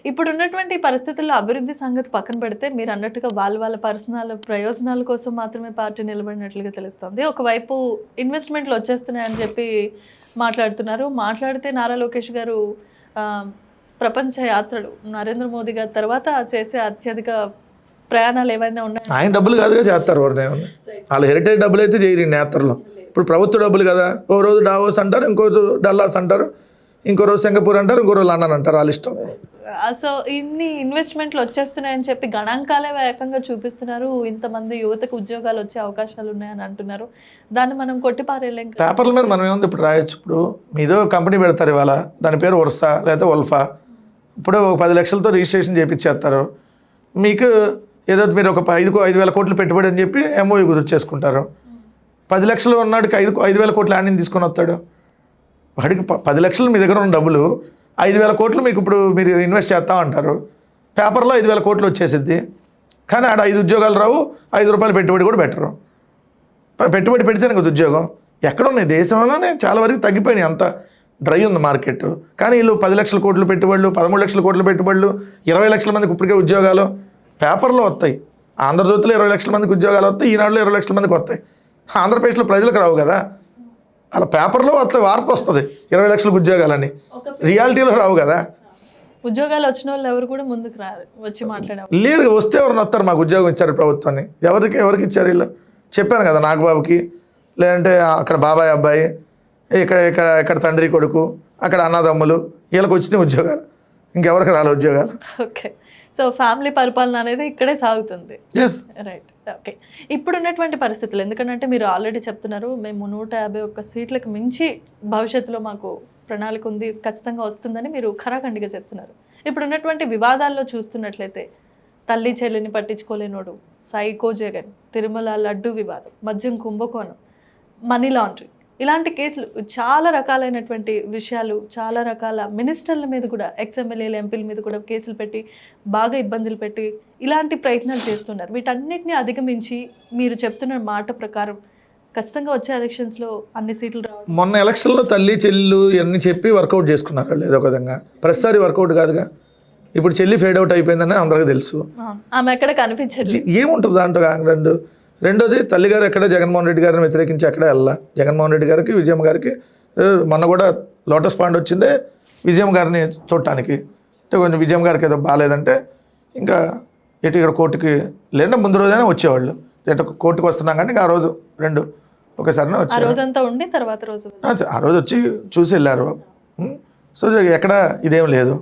ఇప్పుడున్నటువంటి పరిస్థితుల్లో అభివృద్ధి సంగతి పక్కన పెడితే మీరన్నట్టుగా వాళ్ళ పర్సనల్ ప్రయోజనాల కోసం మాత్రమే పార్టీ నిలబడినట్లుగా తెలుస్తోంది. ఒకవైపు ఇన్వెస్ట్‌మెంట్‌లు వచ్చేస్తున్నాయని చెప్పి మాట్లాడుతున్నారు. మాట్లాడితే నారా లోకేష్ గారు ప్రపంచ యాత్రలు నరేంద్ర మోదీ గారి తర్వాత చేసే అత్యధిక ప్రయాణాలు ఏవైనా ఉన్నాయా? ఆయన డబ్బులు కాదుగా చేస్తారు ఎవరిని. వాళ్ళ హెరిటేజ్ డబ్బులు అయితే చేయరు యాత్రలో. ఇప్పుడు ప్రభుత్వ డబ్బులు కదా, ఓ రోజు డావోస్ అంటారు, ఇంకో రోజు డల్లాస్ అంటారు, ఇంకో రోజు సింగపూర్ అంటారు, ఇంకో రోజు లండన్ అంటారు, వాళ్ళ ఇష్టం. సో ఇన్ని ఇన్వెస్ట్మెంట్లు వచ్చేస్తున్నాయని చెప్పి గణాంకాలే ఏకంగా చూపిస్తున్నారు. ఇంతమంది యువతకు ఉద్యోగాలు వచ్చే అవకాశాలు ఉన్నాయని అంటున్నారు. దాన్ని మనం కొట్టిపారేలేం. పేపర్ల మీద మనం ఏముంది ఇప్పుడు రాయొచ్చు. ఇప్పుడు మీదో కంపెనీ పెడతారు ఇవాళ, దాని పేరు వర్సా లేదా వల్ఫా. ఇప్పుడు 10 లక్షలతో రిజిస్ట్రేషన్ చేయించేస్తారు. మీకు ఏదో మీరు ఒక 5,000 కోట్లు పెట్టుబడి అని చెప్పి ఎంఓయూ కుదుర్చేసుకుంటారు. 10 లక్షలు ఉన్నాడికి 5,000 కోట్లు ల్యాండింగ్ తీసుకొని వస్తాడు. వాడికి 10 లక్షలు మీ దగ్గర ఉన్న డబ్బులు 5,000 కోట్లు మీకు ఇప్పుడు మీరు ఇన్వెస్ట్ చేస్తామంటారు. పేపర్లో 5,000 కోట్లు వచ్చేసిద్ది. కానీ ఆడ 5 ఉద్యోగాలు రావు, 5 రూపాయలు పెట్టుబడి కూడా పెట్టరు. పెట్టుబడి పెడితేనే కదా ఉద్యోగం. ఎక్కడున్నాయి దేశంలోనే చాలా వరకు తగ్గిపోయినాయి, అంత డ్రై ఉంది మార్కెట్. కానీ వీళ్ళు 10 లక్షల కోట్లు పెట్టుబడులు, 13 లక్షల కోట్ల పెట్టుబడులు, 20 లక్షల మందికి ఇప్పటికే ఉద్యోగాలు పేపర్లో వస్తాయి. ఆంధ్రజ్యోతిలో 20 లక్షల మందికి ఉద్యోగాలు వస్తాయి, ఈనాడులో 20 లక్షల మందికి వస్తాయి. ఆంధ్రప్రదేశ్లో ప్రజలకు రావు కదా, అలా పేపర్లో వస్తాయి, వార్త వస్తుంది 20 లక్షలకు ఉద్యోగాలని, రియాలిటీలో రావు కదా. ఉద్యోగాలు వచ్చిన వాళ్ళు ఎవరు కూడా ముందుకు రారు, వచ్చి మాట్లాడారు. లేదు, వస్తే ఎవరిని వస్తారు, మాకు ఉద్యోగం ఇచ్చారు ప్రభుత్వాన్ని. ఎవరికి ఇచ్చారు వీళ్ళు? చెప్పాను కదా, నాగబాబుకి, లేదంటే అక్కడ బాబాయ్ అబ్బాయి, ఇక్కడ తండ్రి కొడుకు, అక్కడ అన్నదమ్ములు, వీళ్ళకి వచ్చినాయి ఉద్యోగాలు. ఇంకెవరికి రాలే ఉద్యోగాలు. ఓకే, సో ఫ్యామిలీ పరిపాలన అనేది ఇక్కడే సాగుతుంది. రైట్. ఓకే, ఇప్పుడున్నటువంటి పరిస్థితులు, ఎందుకంటే మీరు ఆల్రెడీ చెప్తున్నారు మేము 151 సీట్లకు మించి భవిష్యత్తులో మాకు ప్రణాళిక ఉంది, ఖచ్చితంగా వస్తుందని మీరు ఖరాఖండిగా చెప్తున్నారు. ఇప్పుడున్నటువంటి వివాదాల్లో చూస్తున్నట్లయితే తల్లి చెల్లిని పట్టించుకోలేనోడు, సైకో జగన్, తిరుమల లడ్డు వివాదం, మద్యం కుంభకోణం, మనీ లాండరింగ్, ఇలాంటి కేసులు, చాలా రకాలైనటువంటి విషయాలు, చాలా రకాల మినిస్టర్ల మీద కూడా, ఎక్స్ఎమ్మెల్యేలు ఎంపీల మీద కూడా కేసులు పెట్టి బాగా ఇబ్బందులు పెట్టి ఇలాంటి ప్రయత్నాలు చేస్తున్నారు. వీటన్నిటిని అధిగమించి మీరు చెప్తున్న మాట ప్రకారం ఖచ్చితంగా వచ్చే ఎలక్షన్స్లో అన్ని సీట్లు రావడం. మొన్న ఎలక్షన్లో తల్లి చెల్లు ఇవన్నీ చెప్పి వర్కౌట్ చేసుకున్నారు వాళ్ళు ఏదో ఒక విధంగా. ప్రతిసారి వర్కౌట్ కాదుగా. ఇప్పుడు చెల్లి ఫేడ్ అవుట్ అయిపోయిందని అందరికీ తెలుసు. ఆమె ఎక్కడ కనిపించదు, ఏముంటుంది దాంట్లో. రెండోది, తల్లిగారు ఎక్కడ జగన్మోహన్ రెడ్డి గారిని వ్యతిరేకించి ఎక్కడ వెళ్ళా. జగన్మోహన్ రెడ్డి గారికి, విజయం గారికి మొన్న కూడా లోటస్ పాండ్ వచ్చిందే విజయం గారిని చూడటానికి. కొంచెం విజయం గారికి ఏదో బాగాలేదంటే ఇంకా ఇక్కడ కోర్టుకి లేదంటే ముందు రోజైనా వచ్చేవాళ్ళు. కోర్టుకు వస్తున్నాం కానీ ఆ రోజు ఒకసారినే వచ్చారు. ఆ రోజు వచ్చి చూసి వెళ్ళారు. సో ఎక్కడ ఇదేం లేదు.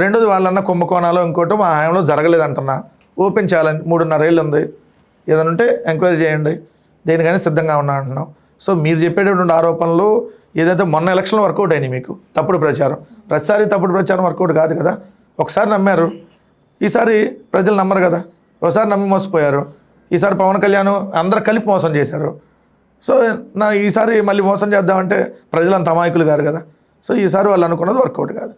రెండోది, వాళ్ళన్న కుంభకోణాలు ఇంకోటి మా హయాంలో జరగలేదంటున్నా. ఓపెన్ ఛాలెంజ్, 3.5 ఏళ్ళు ఉంది, ఏదైనా ఉంటే ఎంక్వైరీ చేయండి, దేనికైనా సిద్ధంగా ఉన్నా అంటున్నాం. సో మీరు చెప్పేటటువంటి ఆరోపణలు ఏదైతే మొన్న ఎలక్షన్లో వర్కౌట్ అయినాయి మీకు, తప్పుడు ప్రచారం. ప్రతిసారి తప్పుడు ప్రచారం వర్కౌట్ కాదు కదా. ఒకసారి నమ్మారు, ఈసారి ప్రజలు నమ్మరు కదా. ఒకసారి నమ్మి మోసపోయారు, ఈసారి పవన్ కళ్యాణ్ అందరు కలిపి మోసం చేశారు. సో ఈసారి మళ్ళీ మోసం చేద్దామంటే ప్రజలు అంత అమాయకులు గారు కదా. సో ఈసారి వాళ్ళు అనుకున్నది వర్కౌట్ కాదు.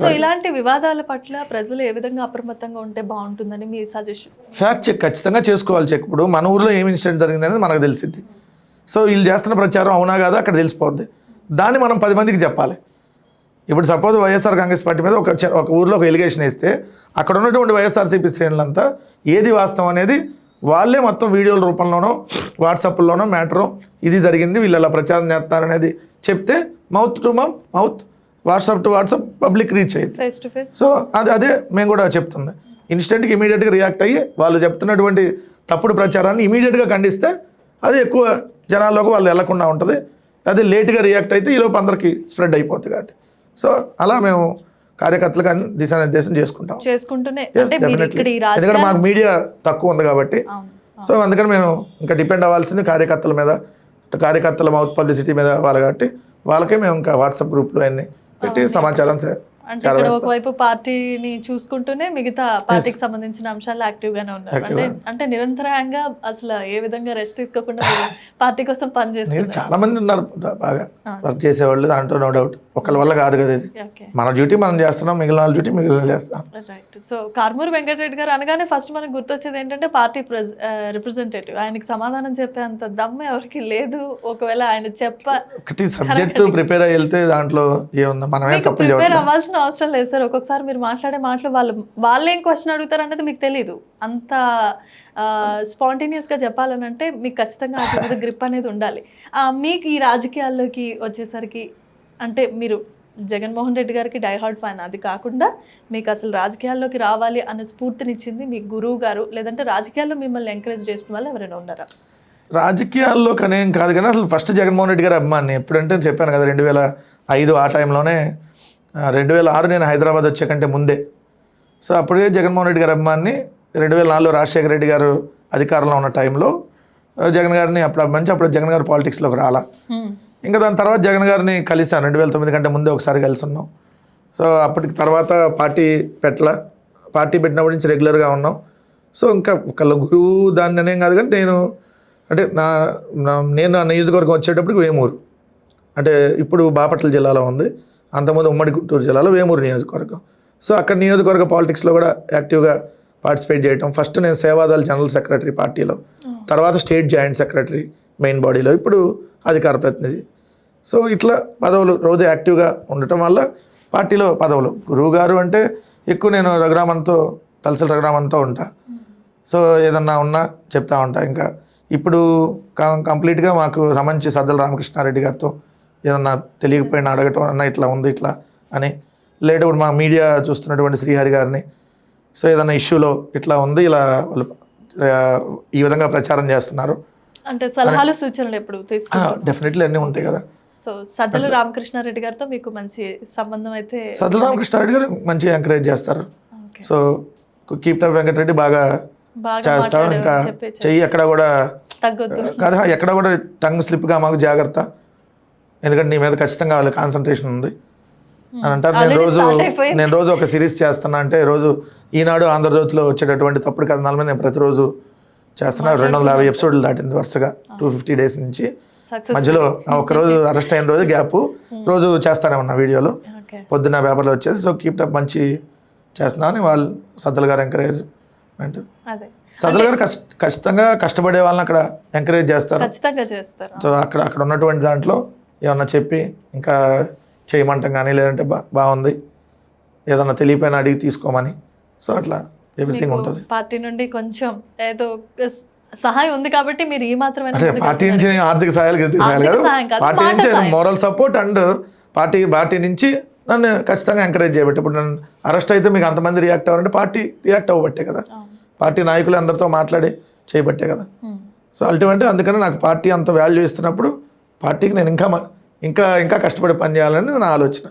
సో ఇలాంటి వివాదాల పట్ల ప్రజలు ఏ విధంగా అప్రమత్తంగా ఉంటే బాగుంటుందని మీ సజెషన్? ఫ్యాక్ట్ చెక్ ఖచ్చితంగా చేసుకోవాలి. చెక్ ఇప్పుడు మన ఊర్లో ఏమి ఇన్సిడెంట్ జరిగింది అనేది మనకు తెలిసింది. సో వీళ్ళు చేస్తున్న ప్రచారం అవునా కాదా అక్కడ తెలిసిపోద్ది. దాన్ని మనం 10 మందికి చెప్పాలి. ఇప్పుడు సపోజ్ వైఎస్ఆర్ కాంగ్రెస్ పార్టీ మీద ఒక ఊర్లో ఒక ఎలిగేషన్ వేస్తే అక్కడ ఉన్నటువంటి వైఎస్ఆర్సీపీ శ్రేణులంతా ఏది వాస్తవం అనేది వాళ్ళే మొత్తం వీడియోల రూపంలోనో వాట్సాప్లోనో మ్యాటరు ఇది జరిగింది, వీళ్ళు అలా ప్రచారం చేస్తారనేది చెప్తే mouth to mouth, WhatsApp to WhatsApp public reach అయ్యింది. సో అదే మేము కూడా చెప్తుంది. ఇన్స్టెంట్గా ఇమీడియట్గా రియాక్ట్ అయ్యి వాళ్ళు చెప్తున్నటువంటి తప్పుడు ప్రచారాన్ని ఇమీడియట్గా ఖండిస్తే అది ఎక్కువ జనాల్లోకి వాళ్ళు వెళ్లకుండా ఉంటుంది. అది లేట్గా రియాక్ట్ అయితే ఈలోపు అందరికీ స్ప్రెడ్ అయిపోతుంది కాబట్టి. సో అలా మేము కార్యకర్తలకు దిశానిర్దేశం చేసుకుంటూనే ఎందుకంటే మాకు మీడియా తక్కువ ఉంది కాబట్టి. సో అందుకని మేము ఇంకా డిపెండ్ అవ్వాల్సింది కార్యకర్తల మీద, కార్యకర్తల మౌత్ పబ్లిసిటీ మీద వాళ్ళు కాబట్టి వాళ్ళకే మేము ఇంకా వాట్సాప్ గ్రూప్లో అన్నీ పెట్టి సమాచారం అంటే ఇక్కడ ఒకవైపు పార్టీని చూసుకుంటూనే మిగతా పార్టీకి సంబంధించిన అంశాలు యాక్టివ్ గానే ఉన్నారు. అంటే నిరంతరంగా అసలు ఏ విధంగా రెస్ట్ తీసుకోకుండా పార్టీ కోసం పనిచేస్తారు. చాలా మంది ఉన్నారు బాగా వర్క్ చేసేవాళ్ళు, దాంట్లో నో డౌట్. ఒకళ్ళ వల్ల కాదు కదా ఇది. ఓకే, మన డ్యూటీ మనం చేస్తున్నాం, మిగిలిన వాళ్ళ డ్యూటీ మిగిలిన చేస్తాం. రైట్. సో కారుమూరి వెంకటరెడ్డి గారు అనగానే ఫస్ట్ మనకు గుర్తొచ్చేది ఏంటంటే పార్టీ రిప్రజెంటేటివ్. ఆయనకి సమాధానం చెప్పే అంత దమ్ము ఎవరికి లేదు. ఒకవేళ ఆయన ఒకటి సబ్జెక్ట్ ప్రిపేర్ అయ్యి వెళ్తే దాంట్లో ఏముందా, మనమే తప్పులు ప్రిపేర్ చేయట్లేదు. అవ్వాల్సిన అవసరం లేదు సార్. ఒక్కొక్కసారి మీరు మాట్లాడే మాటలు వాళ్ళేం క్వశ్చన్ అడుగుతారు అనేది మీకు తెలియదు. అంత స్పాంటేనియస్ గా చెప్పాలని అంటే మీకు ఖచ్చితంగా అటు మీద గ్రిప్ అనేది ఉండాలి. మీకు ఈ రాజకీయాల్లోకి వచ్చేసరికి అంటే మీరు జగన్మోహన్ రెడ్డి గారికి డైహార్డ్ ఫ్యాన్, అది కాకుండా మీకు అసలు రాజకీయాల్లోకి రావాలి అనే స్ఫూర్తినిచ్చింది మీ గురువు గారు, లేదంటే రాజకీయాల్లో మిమ్మల్ని ఎంకరేజ్ చేసిన వాళ్ళు ఎవరైనా ఉన్నారా? రాజకీయాల్లో కనేం కాదు కానీ అసలు ఫస్ట్ జగన్మోహన్ రెడ్డి గారి అభిమాని. ఎప్పుడంటే చెప్పాను కదా 2005 ఆ టైంలోనే, 2006 నేను హైదరాబాద్ వచ్చే కంటే ముందే. సో అప్పుడే జగన్మోహన్ రెడ్డి గారి అభిమాని. 2004 రాజశేఖర రెడ్డి గారు అధికారంలో ఉన్న టైంలో జగన్ గారిని అప్పుడు అభిమానించి, అప్పుడు జగన్ గారు పాలిటిక్స్లోకి రాలా. ఇంకా దాని తర్వాత జగన్ గారిని కలిశాను 2009 కంటే ముందే ఒకసారి కలిసి ఉన్నాం. సో అప్పటికి తర్వాత పార్టీ పెట్టినప్పటి నుంచి రెగ్యులర్గా ఉన్నాం. సో ఇంకా ఒకళ్ళ గురువు దాన్ని అనేం కాదు కానీ నేను నా నియోజకవర్గం వచ్చేటప్పటికి వేమూరు, అంటే ఇప్పుడు బాపట్ల జిల్లాలో ఉంది, అంతకుముందు ఉమ్మడి గుంటూరు జిల్లాలో వేమూరు నియోజకవర్గం. సో అక్కడ నియోజకవర్గ పాలిటిక్స్లో కూడా యాక్టివ్గా పార్టిసిపేట్ చేయటం. ఫస్ట్ నేను సేవాదళ జనరల్ సెక్రటరీ పార్టీలో, తర్వాత స్టేట్ జాయింట్ సెక్రటరీ మెయిన్ బాడీలో, ఇప్పుడు అధికార ప్రతినిధి. సో ఇట్లా పదవులు రోజు యాక్టివ్గా ఉండటం వల్ల పార్టీలో పదవులు. గురువు గారు అంటే ఎక్కువ నేను తలసరి రఘురామన్తో ఉంటా. సో ఏదన్నా ఉన్నా చెప్తా ఉంటా. ఇంకా ఇప్పుడు కంప్లీట్గా మాకు సంబంధించి సజ్జల రామకృష్ణారెడ్డి గారితో ఏదన్నా తెలియకపోయినా అడగటం అన్న ఇట్లా ఉంది ఇట్లా అని, లేట్ ఇప్పుడు మా మీడియా చూస్తున్నటువంటి శ్రీహరి గారిని, సో ఏదన్నా ఇష్యూలో ఇట్లా ఉంది, ఇలా వాళ్ళు ఈ విధంగా ప్రచారం చేస్తున్నారు అంటే సలహాలు సూచనలు ఎప్పుడు తీసుకుంటారు? డెఫినెట్లీ అన్నీ ఉంటాయి కదా. సో సజ్జల రామకృష్ణారెడ్డి గారితో మీకు మంచి సంబంధం అయితే? సజ్జల రామకృష్ణారెడ్డి గారు మంచిగా ఎంకరేజ్ చేస్తారు. సో కీప్టప్ వెంకటరెడ్డి బాగా చేస్తాం. ఇంకా చెయ్యి ఎక్కడ కూడా తగ్గొద్దు కదా, ఎక్కడ కూడా టంగ్ స్లిప్గా మాకు జాగ్రత్త, ఎందుకంటే నీ మీద ఖచ్చితంగా వాళ్ళ కాన్సన్ట్రేషన్ ఉంది అని అంటారు. నేను రోజు ఒక సిరీస్ చేస్తున్నా, అంటే రోజు ఈనాడు ఆంధ్రజ్యోతిలో వచ్చేటటువంటి తప్పుడు కథనాల మీద నేను ప్రతిరోజు చేస్తున్నా. 250 ఎపిసోడ్లు దాటింది వరుసగా 250 డేస్ నుంచి. మధ్యలో ఒకరోజు అరెస్ట్ అయిన రోజు గ్యాప్, రోజు చేస్తానే ఉన్నా వీడియోలు, పొద్దున్న పేపర్లో వచ్చేసి. సో కీప్టప్ మంచి చేస్తున్నా అని వాళ్ళు సజ్జల గారు ఎంకరేజ్మెంట్. సజ్జల గారు ఖచ్చితంగా కష్టపడే వాళ్ళని అక్కడ ఎంకరేజ్ చేస్తారు. సో అక్కడ ఉన్నటువంటి దాంట్లో ఏమన్నా చెప్పి ఇంకా చేయమంటాం కానీ, లేదంటే బాగుంది ఏదన్నా తెలియపోయినా అడిగి తీసుకోమని. సో అట్లా ఎవ్రీథింగ్ ఉంటుంది. పార్టీ నుండి కొంచెం ఏదో సహాయం ఉంది కాబట్టి మీరు ఈ మాత్రమే, అంటే పార్టీ నుంచి ఆర్థిక సహాయాలు కాదు, పార్టీ నుంచి మోరల్ సపోర్ట్ అండ్ పార్టీ నుంచి నన్ను ఖచ్చితంగా ఎంకరేజ్ చేయబట్టి. ఇప్పుడు నన్ను అరెస్ట్ అయితే మీకు అంతమంది రియాక్ట్ అవ్వాలంటే పార్టీ రియాక్ట్ అవ్వబట్టే కదా, పార్టీ నాయకులు అందరితో మాట్లాడి చేయబట్టే కదా. సో అల్టిమేట్గా అందుకని నాకు పార్టీ అంత వాల్యూ ఇస్తున్నప్పుడు పార్టీకి నేను ఇంకా కష్టపడి పనిచేయాలని నా ఆలోచన.